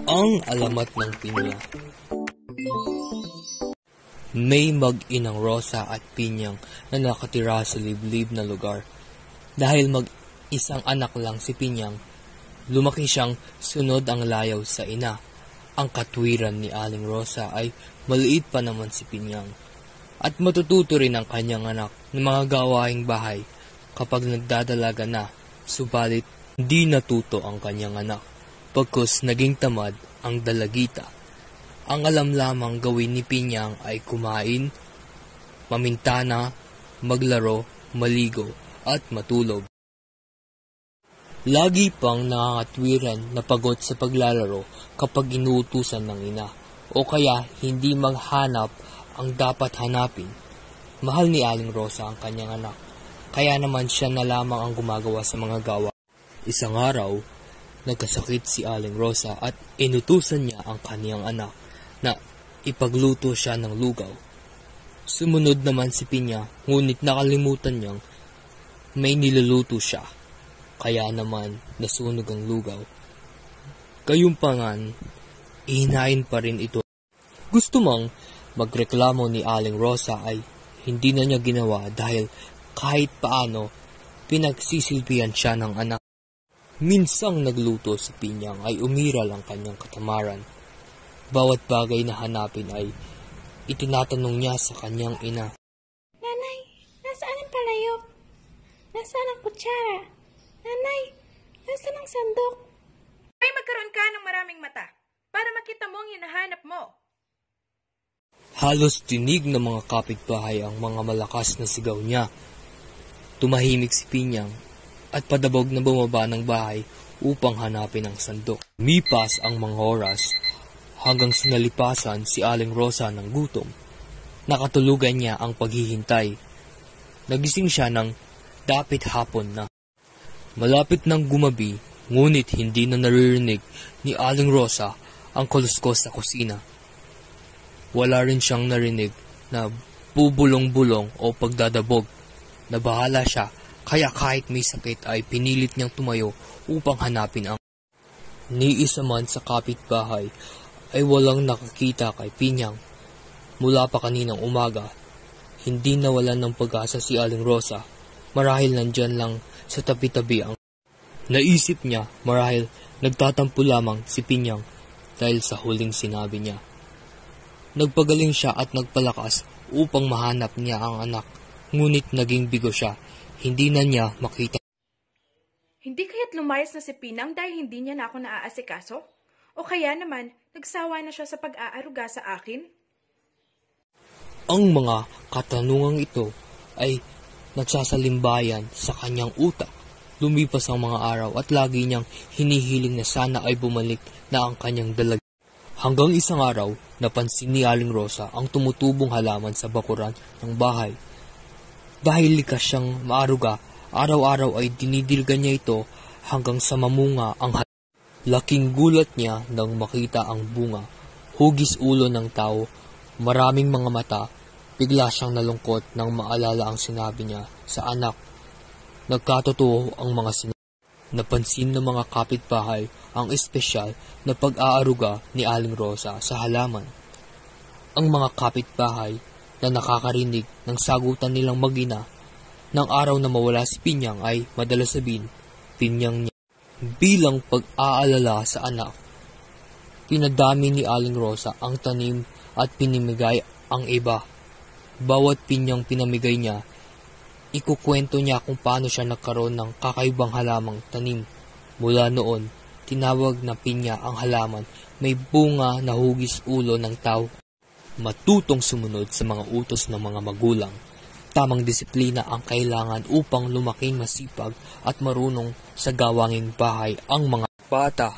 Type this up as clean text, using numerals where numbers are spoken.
Ang alamat ng pinya. May mag-inang Rosa at Pinyang na nakatira sa liblib na lugar. Dahil mag-isang anak lang si Pinyang, lumaki siyang sunod ang layaw sa ina. Ang katwiran ni Aling Rosa ay maliit pa naman si Pinyang. At matututo rin ang kanyang anak ng mga gawaing bahay kapag nagdadalaga na, subalit hindi natuto ang kanyang anak, pagkus naging tamad ang dalagita. Ang alam lamang gawin ni Pinyang ay kumain, mamintana, maglaro, maligo, at matulog. Lagi pang nakakatwiran na pagod sa paglalaro kapag inuutusan ng ina, o kaya hindi maghanap ang dapat hanapin. Mahal ni Aling Rosa ang kanyang anak, kaya naman siya na lamang ang gumagawa sa mga gawa. Isang araw, nagkasakit si Aling Rosa at inutusan niya ang kaniyang anak na ipagluto siya ng lugaw. Sumunod naman si Pinya, ngunit nakalimutan niyang may niluluto siya, kaya naman nasunog ang lugaw. Gayunpaman, ihinain pa rin ito. Gusto mang magreklamo ni Aling Rosa ay hindi na niya ginawa dahil kahit paano pinagsisilbihan siya ng anak. Minsang nagluto si Pinyang ay umiral ang kanyang katamaran. Bawat bagay na hanapin ay itinatanong niya sa kanyang ina. Nanay, nasaan ang palayok? Nasaan ang kutsara? Nanay, nasaan ang sandok? Ay magkaroon ka ng maraming mata para makita mo ang hinahanap mo. Halos tinig ng mga kapitbahay ang mga malakas na sigaw niya. Tumahimik si Pinyang at padabog na bumaba ng bahay upang hanapin ang sandok. Mipas ang mga oras hanggang sinalipasan si Aling Rosa ng gutom. Nakatulugan niya ang paghihintay. Nagising siya ng dapit hapon na. Malapit nang gumabi, ngunit hindi na naririnig ni Aling Rosa ang kaluskos sa kusina. Wala rin siyang narinig na bubulong-bulong o pagdadabog. Nabahala siya, kaya kahit may sakit ay pinilit niyang tumayo upang hanapin ang. Ni isa man sa kapitbahay ay walang nakakita kay Pinyang. Mula pa kaninang umaga, hindi nawalan ng pag-asa si Aling Rosa. Marahil nandyan lang sa tabi-tabi ang. Naisip niya marahil nagtatampo lamang si Pinyang dahil sa huling sinabi niya. Nagpagaling siya at nagpalakas upang mahanap niya ang anak, ngunit naging bigo siya. Hindi na niya makita. Hindi kaya't lumayas na si Pinang dahil hindi niya na ako naaasikaso? O kaya naman, nagsawa na siya sa pag-aaruga sa akin? Ang mga katanungang ito ay nagsasalimbayan sa kanyang utak. Lumipas ang mga araw at lagi niyang hinihiling na sana ay bumalik na ang kanyang dalag. Hanggang isang araw, napansin ni Aling Rosa ang tumutubong halaman sa bakuran ng bahay. Dahil likas siyang maaruga, araw-araw ay dinidilgan niya ito hanggang sa mamunga ang halaman. Laking gulat niya nang makita ang bunga. Hugis ulo ng tao, maraming mga mata. Bigla siyang nalungkot nang maalala ang sinabi niya sa anak. Nagkatotoo ang mga sinabi. Napansin ng mga kapitbahay ang espesyal na pag-aaruga ni Aling Rosa sa halaman. Ang mga kapitbahay na nakakarinig ng sagutan nilang mag-ina ng araw na mawala si Pinyang ay madalas sabihin, Pinyang niya. Bilang pag-aalala sa anak, pinadami ni Aling Rosa ang tanim at pinimigay ang iba. Bawat pinyang pinamigay niya, ikukwento niya kung paano siya nagkaroon ng kakaibang halamang tanim. Mula noon, tinawag na pinya ang halaman may bunga na hugis ulo ng tao. Matutong sumunod sa mga utos ng mga magulang. Tamang disiplina ang kailangan upang lumaking masipag at marunong sa gawanging bahay ang mga bata.